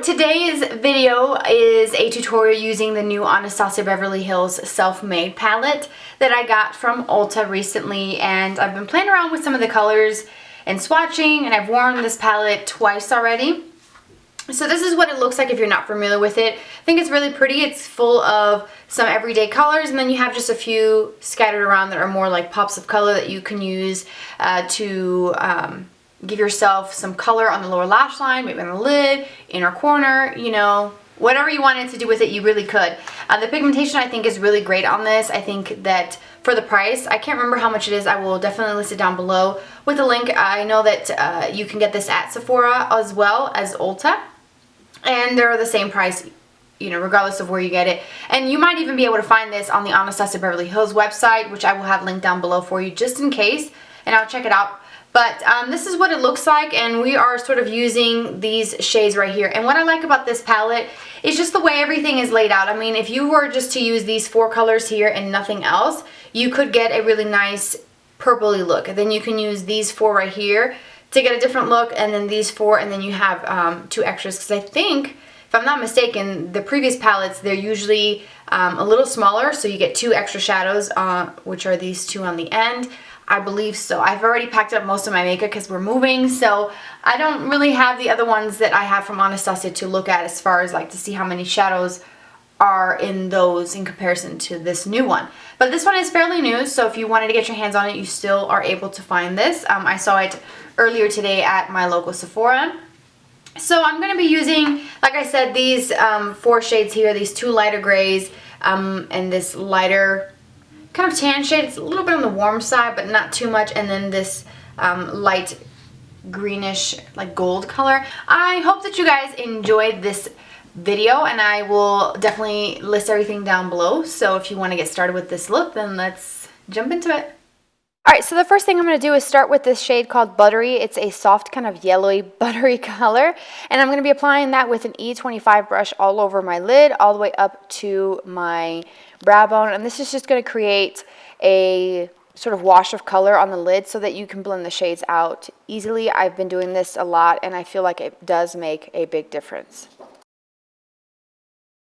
today's video is a tutorial using the new Anastasia Beverly Hills Self-Made palette that I got from Ulta recently, and I've been playing around with some of the colors and swatching, and I've worn this palette twice already. So this is what it looks like if you're not familiar with it. I think it's really pretty. It's full of some everyday colors, and then you have just a few scattered around that are more like pops of color that you can use to give yourself some color on the lower lash line, maybe on the lid, inner corner, you know, whatever you wanted to do with it, you really could. The pigmentation I think is really great on this. I think that for the price, I can't remember how much it is. I will definitely list it down below with a link. I know that you can get this at Sephora as well as Ulta, and they're the same price, you know, regardless of where you get it. And you might even be able to find this on the Anastasia Beverly Hills website, which I will have linked down below for you just in case, and I'll check it out. But this is what it looks like, and we are sort of using these shades right here. And what I like about this palette is just the way everything is laid out. I mean, if you were just to use these four colors here and nothing else, you could get a really nice purpley look. And then you can use these four right here to get a different look, and then these four, and then you have two extras. Because I think, if I'm not mistaken, the previous palettes, they're usually a little smaller, so you get two extra shadows, which are these two on the end. I believe so. I've already packed up most of my makeup because we're moving, so I don't really have the other ones that I have from Anastasia to look at as far as like to see how many shadows are in those in comparison to this new one. But this one is fairly new, so if you wanted to get your hands on it, you still are able to find this. I saw it earlier today at my local Sephora. So I'm going to be using, like I said, these four shades here, these two lighter grays and this lighter kind of tan shade. It's a little bit on the warm side, but not too much. And then this light greenish, like gold color. I hope that you guys enjoyed this video, and I will definitely list everything down below. So if you want to get started with this look, then let's jump into it. Alright, so the first thing I'm going to do is start with this shade called Buttery. It's a soft kind of yellowy buttery color, and I'm going to be applying that with an E25 brush all over my lid, all the way up to my brow bone. And this is just going to create a sort of wash of color on the lid so that you can blend the shades out easily. I've been doing this a lot, and I feel like it does make a big difference.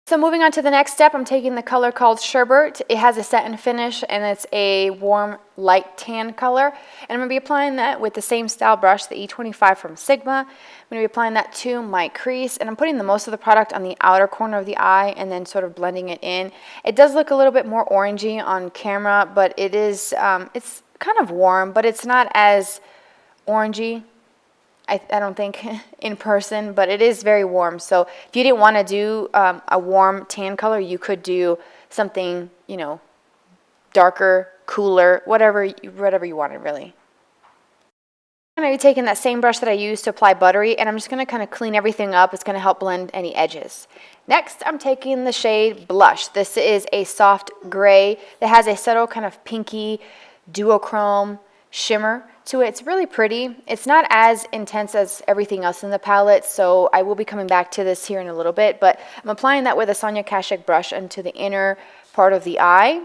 So moving on to the next step, I'm taking the color called Sherbet. It has a satin finish, and it's a warm light tan color. And I'm going to be applying that with the same style brush, the E25 from Sigma. I'm going to be applying that to my crease, and I'm putting the most of the product on the outer corner of the eye and then sort of blending it in. It does look a little bit more orangey on camera, but it is, it's kind of warm, but it's not as orangey, I don't think, in person, but it is very warm. So if you didn't want to do a warm tan color, you could do something, you know, darker, cooler, whatever you wanted, really. I'm going to be taking that same brush that I used to apply Buttery, and I'm just going to kind of clean everything up. It's going to help blend any edges. Next, I'm taking the shade Blush. This is a soft gray that has a subtle kind of pinky duochrome shimmer to it. It's really pretty. It's not as intense as everything else in the palette, so I will be coming back to this here in a little bit, but I'm applying that with a Sonia Kashuk brush into the inner part of the eye.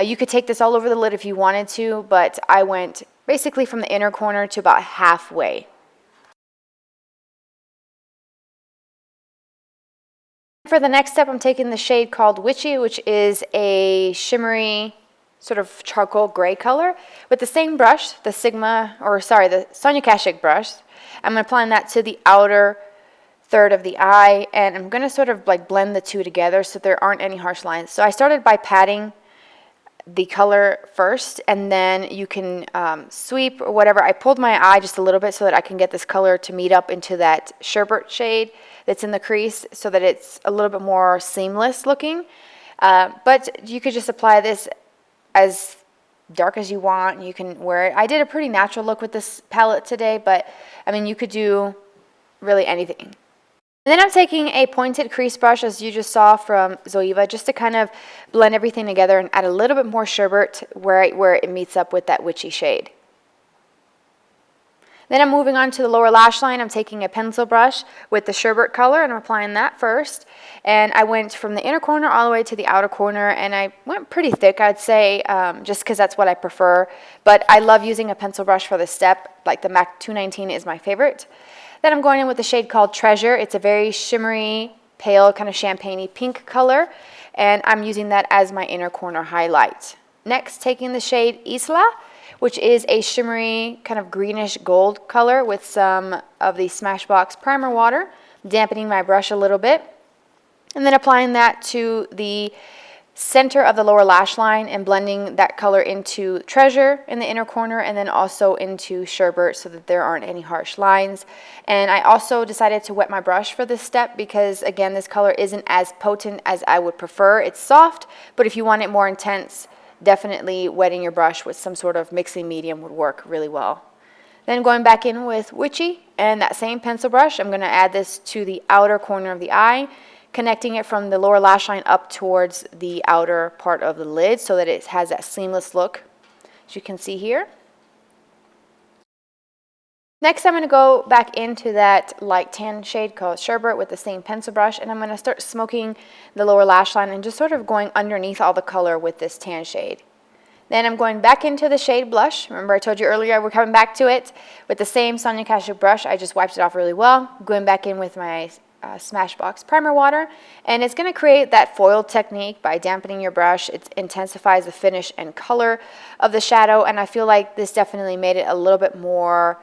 You could take this all over the lid if you wanted to, but I went basically from the inner corner to about halfway. For the next step, I'm taking the shade called Witchy, which is a shimmery sort of charcoal gray color. With the same brush, the Sonia Kashuk brush, I'm applying that to the outer third of the eye, and I'm going to sort of like blend the two together so there aren't any harsh lines. So I started by patting the color first, and then you can sweep or whatever. I pulled my eye just a little bit so that I can get this color to meet up into that Sherbet shade that's in the crease so that it's a little bit more seamless looking. But you could just apply this as dark as you want. You can wear it. I did a pretty natural look with this palette today, but I mean, you could do really anything. And then I'm taking a pointed crease brush, as you just saw from Zoeva, just to kind of blend everything together and add a little bit more Sherbet where it meets up with that witchy shade. Then I'm moving on to the lower lash line. I'm taking a pencil brush with the Sherbet color, and I'm applying that first. And I went from the inner corner all the way to the outer corner, and I went pretty thick, I'd say, just because that's what I prefer. But I love using a pencil brush for this step. Like the MAC 219 is my favorite. Then I'm going in with the shade called Treasure. It's a very shimmery, pale, kind of champagne-y pink color, and I'm using that as my inner corner highlight. Next, taking the shade Isla, which is a shimmery, kind of greenish gold color with some of the Smashbox primer water, dampening my brush a little bit, and then applying that to the center of the lower lash line and blending that color into Treasure in the inner corner and then also into Sherbet so that there aren't any harsh lines. And I also decided to wet my brush for this step because, again, this color isn't as potent as I would prefer. It's soft, but if you want it more intense, definitely wetting your brush with some sort of mixing medium would work really well. Then going back in with Witchy and that same pencil brush, I'm going to add this to the outer corner of the eye, connecting it from the lower lash line up towards the outer part of the lid so that it has that seamless look, as you can see here. Next, I'm going to go back into that light tan shade called Sherbet with the same pencil brush, and I'm going to start smoking the lower lash line and just sort of going underneath all the color with this tan shade. Then I'm going back into the shade Blush. Remember I told you earlier we're coming back to it with the same Sonia Kashuk brush. I just wiped it off really well. Going back in with my Smashbox primer water, and it's going to create that foil technique by dampening your brush. It intensifies the finish and color of the shadow, and I feel like this definitely made it a little bit more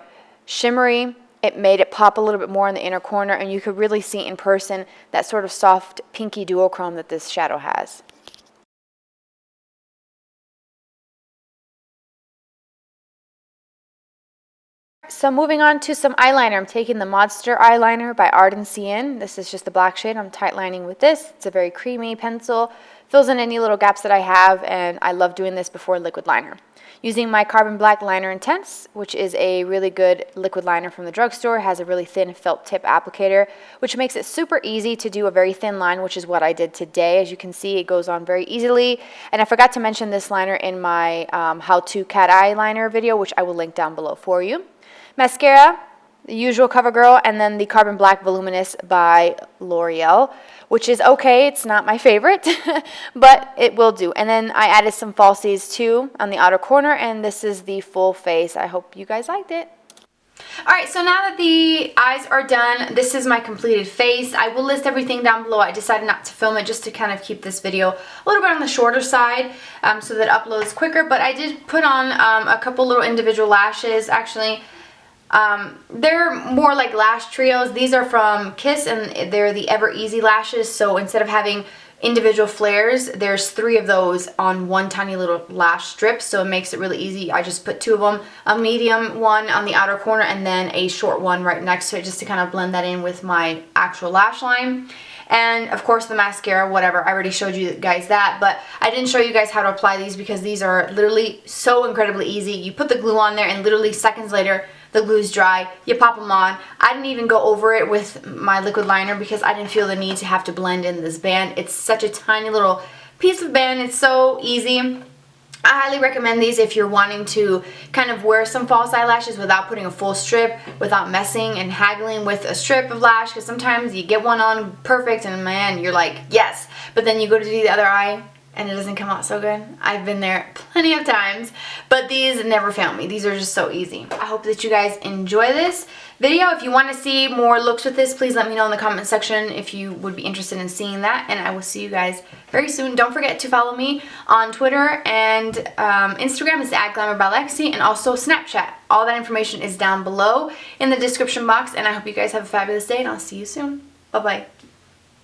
shimmery. It made it pop a little bit more in the inner corner, and you could really see in person that sort of soft pinky duochrome that this shadow has. So moving on to some eyeliner, I'm taking the Monster eyeliner by Art & Cien. This is just the black shade. I'm tight lining with this. It's a very creamy pencil, fills in any little gaps that I have, and I love doing this before liquid liner. Using my Carbon Black Liner Intense, which is a really good liquid liner from the drugstore, has a really thin felt tip applicator, which makes it super easy to do a very thin line, which is what I did today. As you can see, it goes on very easily. And I forgot to mention this liner in my how-to cat eye liner video, which I will link down below for you. Mascara, the usual CoverGirl, and then the Carbon Black Voluminous by L'Oreal, which is okay. It's not my favorite, but it will do. And then I added some falsies too on the outer corner, and this is the full face. I hope you guys liked it. Alright, so now that the eyes are done, this is my completed face. I will list everything down below. I decided not to film it just to kind of keep this video a little bit on the shorter side so that it uploads quicker, but I did put on a couple little individual lashes. Actually, they're more like lash trios. These are from Kiss, and they're the Ever Easy lashes, so instead of having individual flares, there's 3 of those on one tiny little lash strip, so it makes it really easy. I just put 2 of them, a medium one on the outer corner and then a short one right next to it, just to kind of blend that in with my actual lash line. And of course the mascara, whatever, I already showed you guys that, but I didn't show you guys how to apply these because these are literally so incredibly easy. You put the glue on there and literally seconds later the glue's dry, you pop them on. I didn't even go over it with my liquid liner because I didn't feel the need to have to blend in this band. It's such a tiny little piece of band, it's so easy. I highly recommend these if you're wanting to kind of wear some false eyelashes without putting a full strip, without messing and haggling with a strip of lash, because sometimes you get one on perfect and man, you're like, yes, but then you go to do the other eye and it doesn't come out so good. I've been there plenty of times, but these never fail me. These are just so easy. I hope that you guys enjoy this video. If you want to see more looks with this, please let me know in the comment section if you would be interested in seeing that, and I will see you guys very soon. Don't forget to follow me on Twitter and Instagram is @glamourbylexi, and also Snapchat. All that information is down below in the description box, and I hope you guys have a fabulous day, and I'll see you soon. Bye-bye.